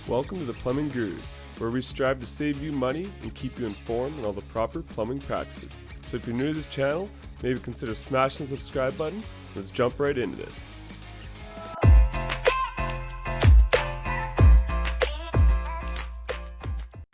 Welcome to the Plumbing Gurus, where we strive to save you money and keep you informed on all the proper plumbing practices. So if you're new to this channel, maybe consider smashing the subscribe button. Let's jump right into this.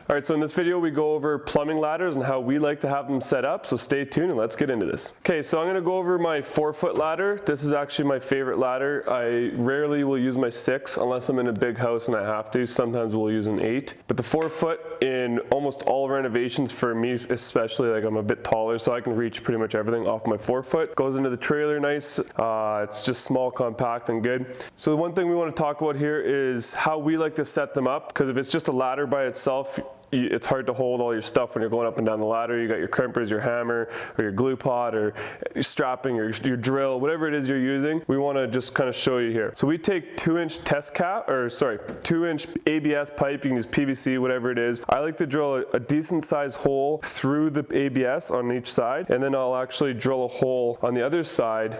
Alright, so in this video we go over plumbing ladders and how we like to have them set up, so stay tuned and let's get into this. Okay, so I'm going to go over my 4-foot ladder. This is actually my favorite ladder. I rarely will use my 6 unless I'm in a big house and I have to. Sometimes we'll use an 8. But the 4-foot in almost all renovations for me especially, like I'm a bit taller so I can reach pretty much everything off my 4-foot. Goes into the trailer nice. It's just small, compact, and good. So the one thing we want to talk about here is how we like to set them up, because if it's just a ladder by itself, it's hard to hold all your stuff when you're going up and down the ladder. You got your crimpers, your hammer, or your glue pot, or your strapping, or your drill, whatever it is you're using. We want to just kind of show you here. So we take 2-inch 2-inch ABS pipe. You can use PVC, whatever it is. I like to drill a decent sized hole through the ABS on each side, and then I'll actually drill a hole on the other side.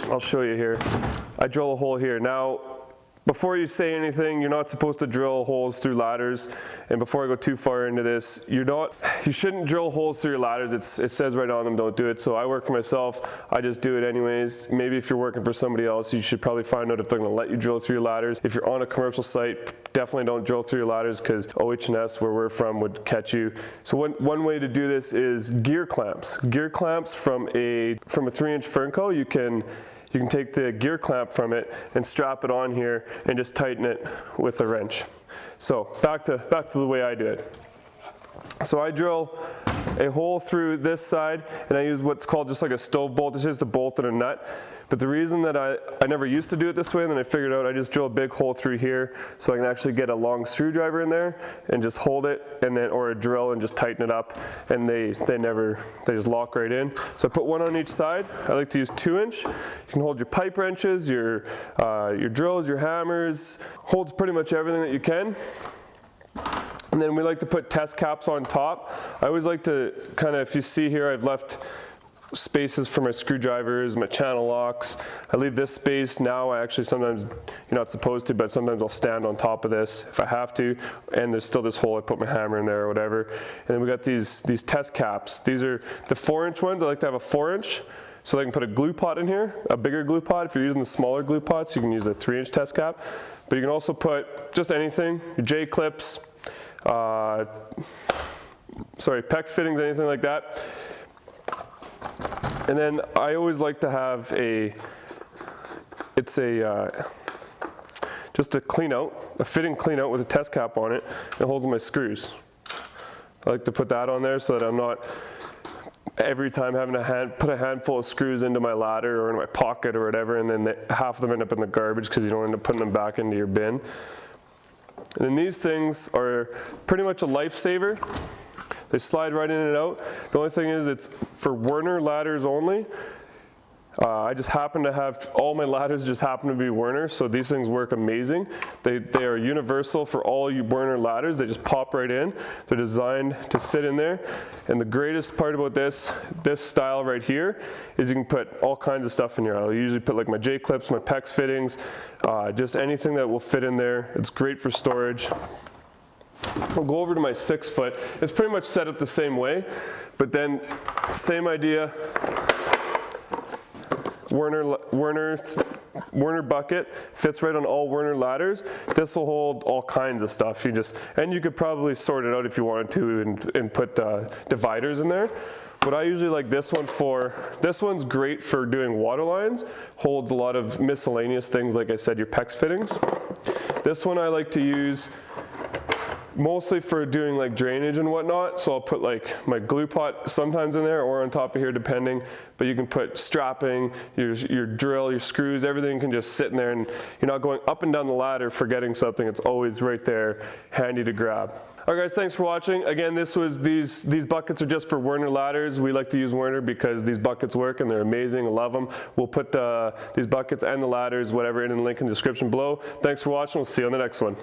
I'll show you here. I drill a hole here. Now, before you say anything, you're not supposed to drill holes through ladders. And before I go too far into this, you shouldn't drill holes through your ladders. It says right on them, don't do it. So I work for myself, I just do it anyways. Maybe if you're working for somebody else, you should probably find out if they're gonna let you drill through your ladders. If you're on a commercial site, definitely don't drill through your ladders, because OH&S, where we're from, would catch you. So one way to do this is gear clamps. Gear clamps from a 3-inch Fernco, you can take the gear clamp from it and strap it on here and just tighten it with a wrench. So back to the way I do it. So I drill a hole through this side, and I use what's called just like a stove bolt. It's just a bolt and a nut. But the reason that I never used to do it this way, and then I figured out I just drill a big hole through here so I can actually get a long screwdriver in there and just hold it, and then, or a drill, and just tighten it up, and they just lock right in. So I put one on each side. I like to use 2-inch. You can hold your pipe wrenches, your drills, your hammers, holds pretty much everything that you can. And then we like to put test caps on top. I always like to kind of, if you see here, I've left spaces for my screwdrivers, my channel locks. I leave this space now. I actually sometimes, you're not supposed to, but sometimes I'll stand on top of this if I have to. And there's still this hole, I put my hammer in there or whatever. And then we got these test caps. These are the 4-inch ones. I like to have a 4-inch. So I can put a glue pot in here, a bigger glue pot. If you're using the smaller glue pots, you can use a 3-inch test cap. But you can also put just anything, your J-clips, PEX fittings, anything like that. And then I always like to have just a clean out, a fitting clean out with a test cap on it that holds my screws. I like to put that on there so that I'm not every time having to put a handful of screws into my ladder or in my pocket or whatever, and then half of them end up in the garbage because you don't end up putting them back into your bin. And then these things are pretty much a lifesaver. They slide right in and out. The only thing is, it's for Werner ladders only. I just happen to have, all my ladders just happen to be Werner, so these things work amazing. They are universal for all you Werner ladders. They just pop right in. They're designed to sit in there. And the greatest part about this style right here is you can put all kinds of stuff in here. I'll usually put like my J-clips, my PEX fittings, just anything that will fit in there. It's great for storage. I'll go over to my 6-foot. It's pretty much set up the same way, but then same idea. Werner bucket fits right on all Werner ladders. This will hold all kinds of stuff. And you could probably sort it out if you wanted to and put dividers in there. What I usually like this one for, this one's great for doing water lines. Holds a lot of miscellaneous things, like I said, your PEX fittings. This one I like to use mostly for doing like drainage and whatnot. So I'll put like my glue pot sometimes in there or on top of here depending, but you can put strapping, your drill, your screws, everything can just sit in there and you're not going up and down the ladder forgetting something. It's always right there, handy to grab. Alright guys, thanks for watching. Again, these buckets are just for Werner ladders. We like to use Werner because these buckets work and they're amazing. I love them. We'll put these buckets and the ladders, whatever, in the link in the description below. Thanks for watching. We'll see you on the next one.